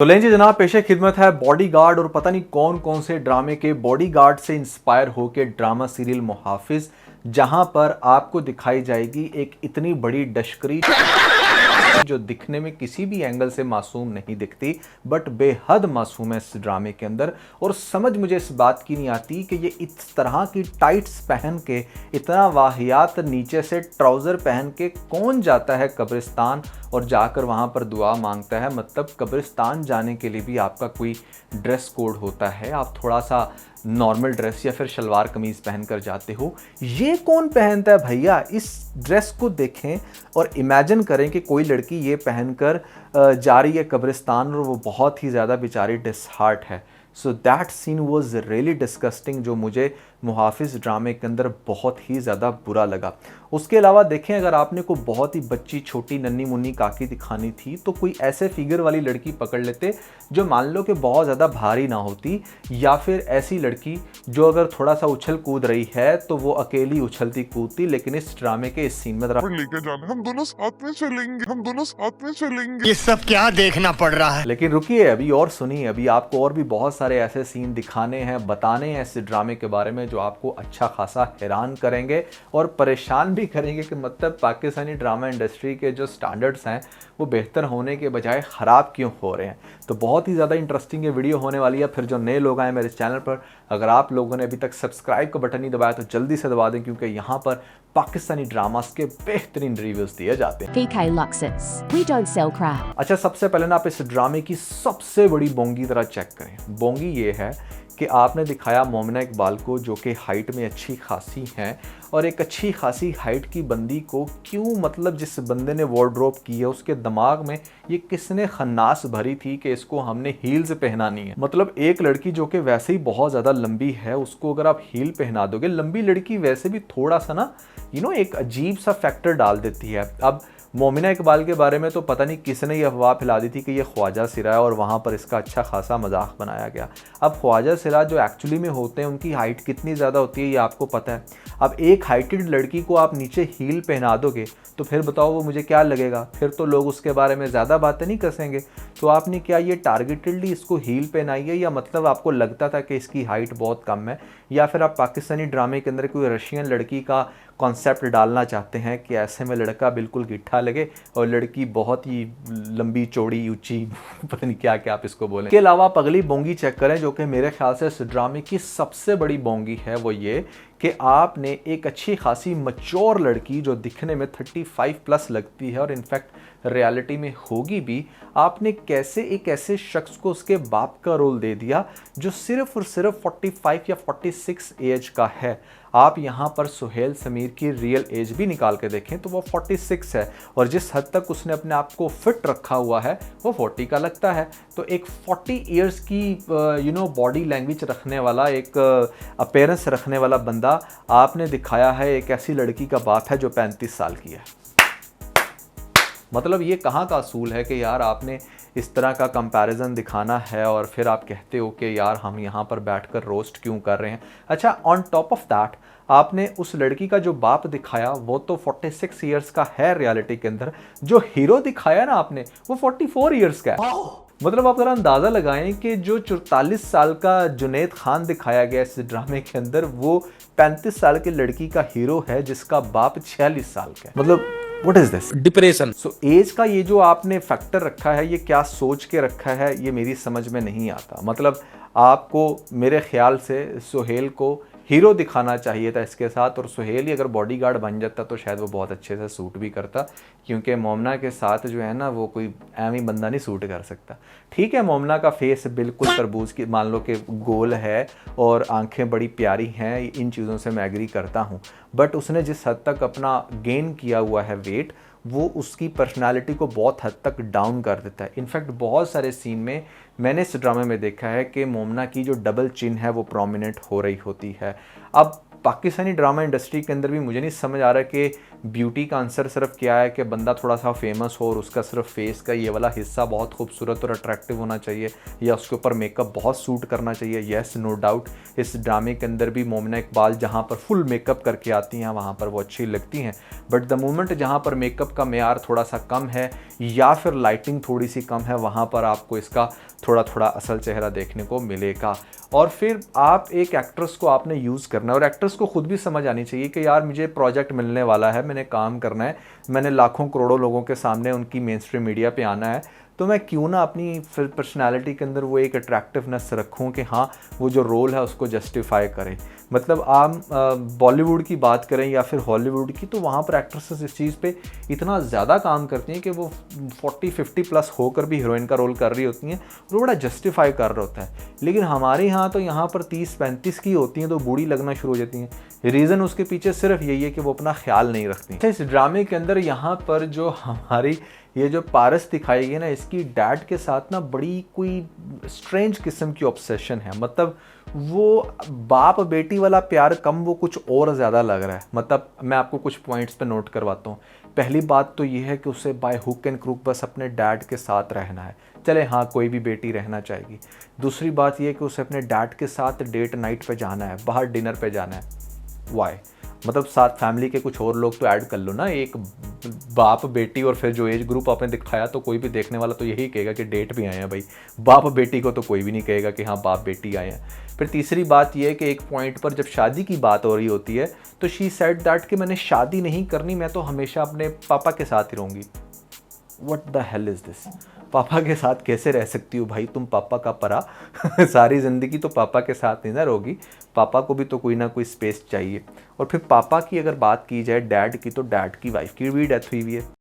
तो लें जी जनाब, पेशे खिदमत है बॉडीगार्ड और पता नहीं कौन कौन से ड्रामे के बॉडीगार्ड से इंस्पायर होकर ड्रामा सीरियल मुहाफिज, जहां पर आपको दिखाई जाएगी एक इतनी बड़ी डशकरी जो दिखने में किसी भी एंगल से मासूम नहीं दिखती बट बेहद मासूम है इस ड्रामे के अंदर। और समझ मुझे इस बात की नहीं आती कि ये इस तरह की टाइट्स पहन के, इतना वाहियात नीचे से ट्राउज़र पहन के कौन जाता है कब्रिस्तान और जाकर वहाँ पर दुआ मांगता है। मतलब कब्रिस्तान जाने के लिए भी आपका कोई ड्रेस कोड होता है, आप थोड़ा सा नॉर्मल ड्रेस या फिर शलवार कमीज़ पहनकर जाते हो। ये कौन पहनता है भैया? इस ड्रेस को देखें और इमेजिन करें कि कोई लड़की ये पहनकर जा रही है कब्रिस्तान और वो बहुत ही ज़्यादा बेचारी डिसहार्ट है। So that scene was really disgusting, जो मुझे मुहाफिज ड्रामे के अंदर बहुत ही ज़्यादा बुरा लगा। उसके अलावा देखें, अगर आपने को बहुत ही बच्ची छोटी नन्ही मुन्नी काकी दिखानी थी तो कोई ऐसे फिगर वाली लड़की पकड़ लेते जो मान लो कि बहुत ज़्यादा भारी ना होती, या फिर ऐसी लड़की जो अगर थोड़ा सा उछल कूद रही है तो वो अकेली उछलती कूदती। लेकिन इस ड्रामे के इस सीन में लेके जाना, हम दोनों साथ में चलेंगे, हम दोनों साथ में चलेंगे। ये सब क्या देखना पड़ रहा है? लेकिन रुकिए, अभी और सुनिए, अभी आपको और भी बहुत सारे ऐसे सीन दिखाने हैं, बताने हैं इस ड्रामे के बारे में जो आपको अच्छा खासा हैरान करेंगे और परेशान भी करेंगे कि मतलब पाकिस्तानी ड्रामा इंडस्ट्री के जो स्टैंडर्ड्स हैं वो बेहतर होने के बजाय ख़राब क्यों हो रहे हैं। तो बहुत ही ज़्यादा इंटरेस्टिंग ये वीडियो होने वाली है। फिर जो नए लोग आए मेरे चैनल पर, अगर आप लोगों ने अभी तक सब्सक्राइब का बटन नहीं दबाया तो जल्दी से दबा दें, क्योंकि यहाँ पर पाकिस्तानी ड्रामास के बेहतरीन रिव्यूज़ दिए जाते हैं। PK Luxus. We don't sell crap. अच्छा, सबसे पहले ना आप इस ड्रामे की सबसे बड़ी बोंगी ज़रा चेक करें। बोंगी ये है कि आपने दिखाया मोमिना इकबाल को, जो कि हाइट में अच्छी खासी हैं, और एक अच्छी खासी हाइट की बंदी को क्यों, मतलब जिस बंदे ने वार्डरोब की है उसके दिमाग में ये किसने खन्नास भरी थी कि इसको हमने हील्स पहनानी है। मतलब एक लड़की जो कि वैसे ही बहुत ज़्यादा लंबी है, उसको अगर आप हील पहना दोगे, लंबी लड़की वैसे भी थोड़ा सा ना एक अजीब सा फैक्टर डाल देती है। अब मोमिना इकबाल के बारे में तो पता नहीं किसने ये अफवाह फैला दी थी कि ये ख्वाजा सिरा है और वहाँ पर इसका अच्छा खासा मजाक बनाया गया। अब ख्वाजा सिरा जो एक्चुअली में होते हैं उनकी हाइट कितनी ज़्यादा होती है ये आपको पता है। अब एक हाइटेड लड़की को आप नीचे हील पहना दोगे तो फिर बताओ वो मुझे क्या लगेगा? फिर तो लोग उसके बारे में ज़्यादा बातें नहीं कसेंगे। तो आपने क्या ये टारगेटेडली इसको हील पहनाई है, या मतलब आपको लगता था कि इसकी हाइट बहुत कम है, या फिर आप पाकिस्तानी ड्रामे के अंदर कोई रशियन लड़की का कॉन्सेप्ट डालना चाहते हैं कि ऐसे में लड़का बिल्कुल गिट्ठा लगे और लड़की बहुत ही लंबी चौड़ी ऊंची पता नहीं क्या क्या आप इसको बोलें। इसके अलावा आप अगली बोंगी चेक करें, जो कि मेरे ख्याल से इस ड्रामे की सबसे बड़ी बोंगी है, वो ये कि आपने एक अच्छी खासी मैच्योर लड़की जो दिखने में 35 प्लस लगती है और इनफैक्ट रियलिटी में होगी भी, आपने कैसे एक ऐसे शख्स को उसके बाप का रोल दे दिया जो सिर्फ और सिर्फ 45 या 46 एज का है। आप यहाँ पर सुहेल समीर की रियल एज भी निकाल के देखें तो वो 46 है, और जिस हद तक उसने अपने आप को फिट रखा हुआ है वो 40 का लगता है। तो एक 40 इयर्स की बॉडी लैंग्वेज रखने वाला, एक अपीयरेंस रखने वाला बंदा आपने दिखाया है, एक ऐसी लड़की का बाप है जो 35 साल की है। मतलब ये कहाँ का असूल है कि यार आपने इस तरह का कंपैरिजन दिखाना है और फिर आप कहते हो कि यार हम यहाँ पर बैठकर रोस्ट क्यों कर रहे हैं। अच्छा, ऑन टॉप ऑफ दैट आपने उस लड़की का जो बाप दिखाया वो तो 46 इयर्स का है रियलिटी के अंदर, जो हीरो दिखाया ना आपने वो 44 इयर्स का है। मतलब आप जरा अंदाज़ा लगाएं कि जो 44 साल का जुनैद खान दिखाया गया इस ड्रामे के अंदर, वो 35 साल की लड़की का हीरो है जिसका बाप 46 साल का है। मतलब what is this depression. So age का ये जो आपने फैक्टर रखा है, ये क्या सोच के रखा है, ये मेरी समझ में नहीं आता। मतलब आपको मेरे ख्याल से सुहेल को हीरो दिखाना चाहिए था इसके साथ, और सुहेल ही अगर बॉडीगार्ड बन जाता तो शायद वो बहुत अच्छे से सूट भी करता, क्योंकि मोमना के साथ जो है ना वो कोई एम ही बंदा नहीं सूट कर सकता। ठीक है, मोमना का फेस बिल्कुल तरबूज की मान लो कि गोल है और आंखें बड़ी प्यारी हैं, इन चीज़ों से मैं एग्री करता हूँ, बट उसने जिस हद तक अपना गेन किया हुआ है वेट, वो उसकी पर्सनालिटी को बहुत हद तक डाउन कर देता है। इनफैक्ट बहुत सारे सीन में मैंने इस ड्रामे में देखा है कि मोमना की जो डबल चिन है वो प्रोमिनेंट हो रही होती है। अब पाकिस्तानी ड्रामा इंडस्ट्री के अंदर भी मुझे नहीं समझ आ रहा कि ब्यूटी का आंसर सिर्फ क्या है कि बंदा थोड़ा सा फेमस हो और उसका सिर्फ फेस का ये वाला हिस्सा बहुत खूबसूरत और अट्रैक्टिव होना चाहिए या उसके ऊपर मेकअप बहुत सूट करना चाहिए। येस, नो डाउट इस ड्रामे के अंदर भी मोमिना इकबाल जहाँ पर फुल मेकअप करके आती हैं वहाँ पर वो अच्छी लगती हैं, बट द मोमेंट जहाँ पर मेकअप का मेयार थोड़ा सा कम है या फिर लाइटिंग थोड़ी सी कम है, वहाँ पर आपको इसका थोड़ा थोड़ा असल चेहरा देखने को मिलेगा। और फिर आप एक एक्ट्रेस को आपने यूज़ करना है और एक्ट्रेस को खुद भी समझ आनी चाहिए कि यार मुझे प्रोजेक्ट मिलने वाला है, मैंने काम करना है, मैंने लाखों करोड़ों लोगों के सामने उनकी मेन स्ट्रीम मीडिया पे आना है, तो मैं क्यों ना अपनी पर्सनालिटी के अंदर वो एक अट्रैक्टिवनेस रखूं कि हाँ वो जो रोल है उसको जस्टिफाई करे। मतलब आप बॉलीवुड की बात करें या फिर हॉलीवुड की, तो वहाँ पर एक्ट्रेसेस इस चीज़ पे इतना ज़्यादा काम करती हैं कि वो 40-50 प्लस होकर भी हीरोइन का रोल कर रही होती हैं और वो बड़ा जस्टिफाई कर रहा होता है। लेकिन हमारे यहाँ तो यहाँ पर 30-35 की होती हैं तो बूढ़ी लगना शुरू हो जाती हैं। रीज़न उसके पीछे सिर्फ यही है कि वो अपना ख्याल नहीं रखती। इस ड्रामे के अंदर यहाँ पर जो हमारी ये जो पारस दिखाई गई ना, इसकी डैड के साथ ना बड़ी कोई स्ट्रेंज किस्म की ऑब्सेशन है। मतलब वो बाप बेटी वाला प्यार कम, वो कुछ और ज़्यादा लग रहा है। मतलब मैं आपको कुछ पॉइंट्स पे नोट करवाता हूँ। पहली बात तो ये है कि उसे बाय हुक एंड क्रूक बस अपने डैड के साथ रहना है। चले हाँ, कोई भी बेटी रहना चाहेगी। दूसरी बात ये कि उसे अपने डैड के साथ डेट नाइट पे जाना है, बाहर डिनर पे जाना है। वाई? मतलब साथ फैमिली के कुछ और लोग तो ऐड कर लो ना, एक बाप बेटी और फिर जो एज ग्रुप आपने दिखाया, तो कोई भी देखने वाला तो यही कहेगा कि डेट भी आए हैं भाई। बाप बेटी को तो कोई भी नहीं कहेगा कि हाँ बाप बेटी आए हैं। फिर तीसरी बात यह है कि एक पॉइंट पर जब शादी की बात हो रही होती है तो शी सेड दैट कि मैंने शादी नहीं करनी, मैं तो हमेशा अपने पापा के साथ ही रहूँगी। What the hell is this? पापा के साथ कैसे रह सकती हो भाई तुम, पापा का परा सारी ज़िंदगी तो पापा के साथ नहीं ना रहोगी। पापा को भी तो कोई ना कोई स्पेस चाहिए। और फिर पापा की अगर बात की जाए डैड की, तो डैड की वाइफ की भी डेथ हुई हुई है।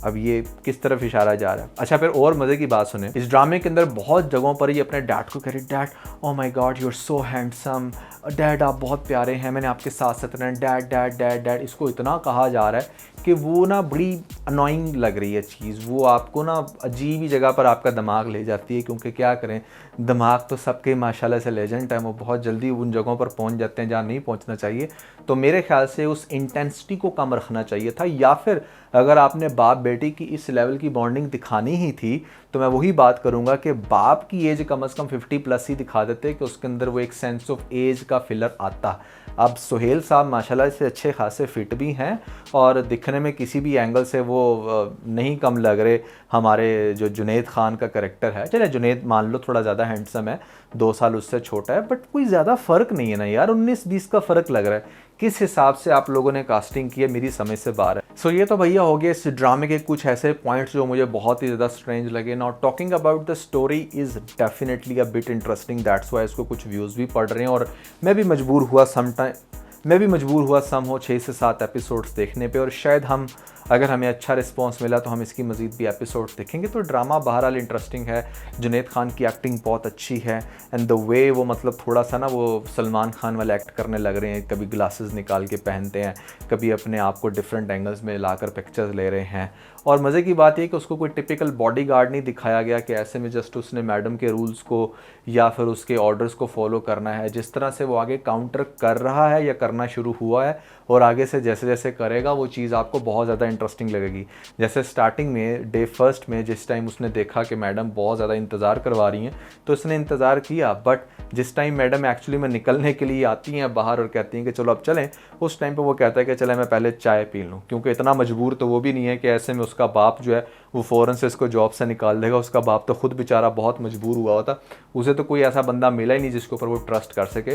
अब ये किस तरफ इशारा जा रहा है? अच्छा, फिर और मज़े की बात सुने, इस ड्रामे के अंदर बहुत जगहों पर ये अपने डैड को कह रही, dad oh my god you are so handsome, dad आप बहुत प्यारे हैं, मैंने आपके साथ साथ रहना, डैड डैड डैड डैड। इसको इतना कहा जा रहा है कि वो ना बड़ी अनोइंग लग रही है चीज़, वो आपको ना अजीब ही जगह पर आपका दिमाग ले जाती है। क्योंकि क्या करें, दिमाग तो सबके माशाल्लाह से लेजेंड है, वो बहुत जल्दी उन जगहों पर पहुंच जाते हैं जहाँ नहीं पहुंचना चाहिए। तो मेरे ख्याल से उस इंटेंसिटी को कम रखना चाहिए था, या फिर अगर आपने बाप बेटी की इस लेवल की बॉन्डिंग दिखानी ही थी तो मैं वही बात करूंगा कि बाप की एज कम से कम 50 प्लस ही दिखा देते कि उसके अंदर वो एक सेंस ऑफ एज का फिलर आता। अब सुहेल साहब माशाल्लाह से अच्छे खासे फिट भी हैं और दिखने में किसी भी एंगल से वो नहीं कम लग रहे। हमारे जो जुनैद खान का करैक्टर है, चले जुनैद मान लो थोड़ा ज़्यादा हैंडसम है, 2 साल उससे छोटा है, बट कोई ज़्यादा फ़र्क नहीं है ना यार, 19-20 का फ़र्क लग रहा है। किस हिसाब से आप लोगों ने कास्टिंग की है, मेरी समझ से बाहर है। सो ये तो भैया हो गए इस ड्रामे के कुछ ऐसे पॉइंट्स जो मुझे बहुत ही ज़्यादा स्ट्रेंज लगे। Now talking about the story is definitely a bit interesting, that's why इसको कुछ व्यूज़ भी पड़ रहे हैं। और मैं भी मजबूर हुआ सम हो 6 से 7 एपिसोड्स देखने पे, और शायद हम अगर हमें अच्छा रिस्पांस मिला तो हम इसकी मज़ीद भी एपिसोड्स देखेंगे। तो ड्रामा बहरहाल इंटरेस्टिंग है, जुनैद खान की एक्टिंग बहुत अच्छी है, एंड द वे वो मतलब थोड़ा सा ना वो सलमान खान वाला एक्ट करने लग रहे हैं, कभी ग्लासेस निकाल के पहनते हैं, कभी अपने आप को डिफरेंट एंगल्स में लाकर पिक्चर्स ले रहे हैं। और मज़े की बात यह कि उसको कोई टिपिकल बॉडीगार्ड नहीं दिखाया गया कि ऐसे में जस्ट उसने मैडम के रूल्स को या फिर उसके ऑर्डर्स को फॉलो करना है। जिस तरह से वो आगे काउंटर कर रहा है या करना शुरू हुआ है और आगे से जैसे जैसे करेगा वो चीज़ आपको बहुत ज़्यादा इंटरेस्टिंग लगेगी। जैसे स्टार्टिंग में डे फर्स्ट में जिस टाइम उसने देखा कि मैडम बहुत ज़्यादा इंतज़ार करवा रही हैं तो उसने इंतज़ार किया, बट जिस टाइम मैडम एक्चुअली में निकलने के लिए आती हैं बाहर और कहती हैं कि चलो अब चलें, उस टाइम पे वो कहता है कि चले मैं पहले चाय पी लूँ, क्योंकि इतना मजबूर तो वो भी नहीं है कि ऐसे में उसका बाप जो है वो फ़ौरन से इसको जॉब से निकाल देगा। उसका बाप तो खुद बेचारा बहुत मजबूर हुआ होता, उसे तो कोई ऐसा बंदा मिला ही नहीं जिसके ऊपर वो ट्रस्ट कर सके।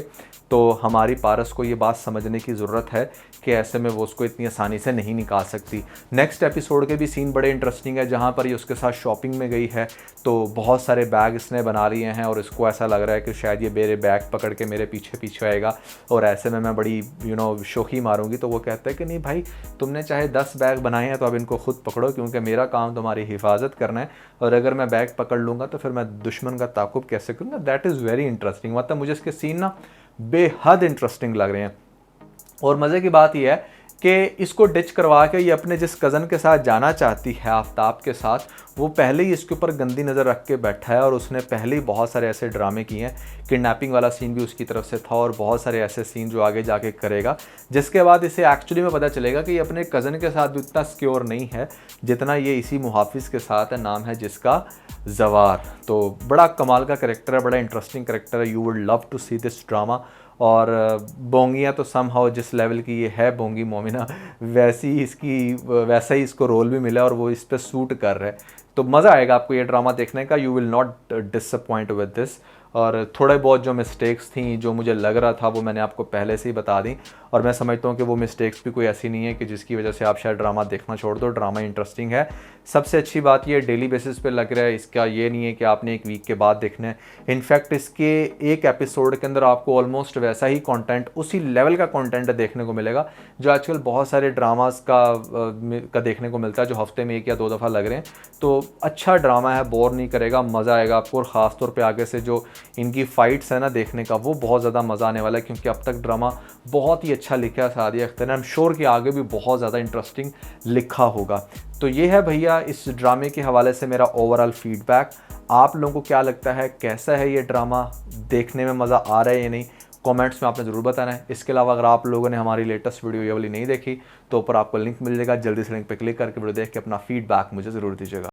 तो हमारी पारस को ये बात समझने की ज़रूरत है कि ऐसे में वो उसको इतनी आसानी से नहीं निकाल सकती। नेक्स्ट एपिसोड के भी सीन बड़े इंटरेस्टिंग है, जहाँ पर ये उसके साथ शॉपिंग में गई है तो बहुत सारे बैग इसने बना लिए हैं और इसको ऐसा लग रहा है कि शायद ये मेरे बैग पकड़ के मेरे पीछे पीछे आएगा और ऐसे में मैं बड़ी शोखी मारूंगी। तो वो कहता है कि नहीं भाई, तुमने चाहे 10 बैग बनाए हैं तो अब इनको खुद पकड़ो, क्योंकि मेरा काम तुम्हारी हिफाजत करना है, और अगर मैं बैग पकड़ लूँगा तो फिर मैं दुश्मन का ताकुब कैसे करूँगा। That is very interesting. मतलब मुझे इसके सीन ना बेहद इंटरेस्टिंग लग रहे हैं। और मज़े की बात यह है कि इसको डिच करवा के ये अपने जिस कज़न के साथ जाना चाहती है आफ्ताब के साथ, वो पहले ही इसके ऊपर गंदी नज़र रख के बैठा है और उसने पहले ही बहुत सारे ऐसे ड्रामे किए हैं। किडनैपिंग वाला सीन भी उसकी तरफ से था और बहुत सारे ऐसे सीन जो आगे जाके करेगा, जिसके बाद इसे एक्चुअली में पता चलेगा कि ये अपने कज़न के साथ भी उतना सिक्योर नहीं है जितना ये इसी मुहाफिज़ के साथ है, नाम है जिसका जवार। तो बड़ा कमाल का कैरेक्टर है, बड़ा इंटरेस्टिंग कैरेक्टर है। You would love to see this drama. और बोंगियाँ तो समहाउ जिस लेवल की ये है बोंगी मोमिना, वैसा ही इसको रोल भी मिला और वो इस पर सूट कर रहा है। तो मज़ा आएगा आपको ये ड्रामा देखने का। You will not disappoint with this. और थोड़े बहुत जो मिस्टेक्स थी, जो मुझे लग रहा था, वो मैंने आपको पहले से ही बता दी। और मैं समझता हूँ कि वो मिस्टेक्स भी कोई ऐसी नहीं है कि जिसकी वजह से आप शायद ड्रामा देखना छोड़ दो। ड्रामा इंटरेस्टिंग है। सबसे अच्छी बात ये डेली बेसिस पे लग रहा है, इसका ये नहीं है कि आपने एक वीक के बाद देखना है। इनफैक्ट इसके एक एपिसोड के अंदर आपको ऑलमोस्ट वैसा ही कंटेंट, उसी लेवल का कंटेंट देखने को मिलेगा जो आजकल बहुत सारे ड्रामास का देखने को मिलता है, जो हफ्ते में 1 या 2 दफ़ा लग रहे हैं। तो अच्छा ड्रामा है, बोर नहीं करेगा, मज़ा आएगा आपको। और ख़ास तौर पे आगे से जो इनकी फ़ाइट्स है ना देखने का, वो बहुत ज़्यादा मज़ा आने वाला है, क्योंकि अब तक ड्रामा बहुत ही अच्छा लिखा है सादिया अख्तर ने। आई एम श्योर कि आगे भी बहुत ज़्यादा इंटरेस्टिंग लिखा होगा। तो ये है भैया इस ड्रामे के हवाले से मेरा ओवरऑल फीडबैक। आप लोगों को क्या लगता है, कैसा है ये ड्रामा, देखने में मज़ा आ रहा है या नहीं? कमेंट्स में आपने ज़रूर बताना है। इसके अलावा अगर आप लोगों ने हमारी लेटेस्ट वीडियो ये वाली नहीं देखी तो ऊपर आपको लिंक मिल जाएगा, जल्दी से लिंक पे क्लिक करके वीडियो देख के अपना फीडबैक मुझे ज़रूर दीजिएगा।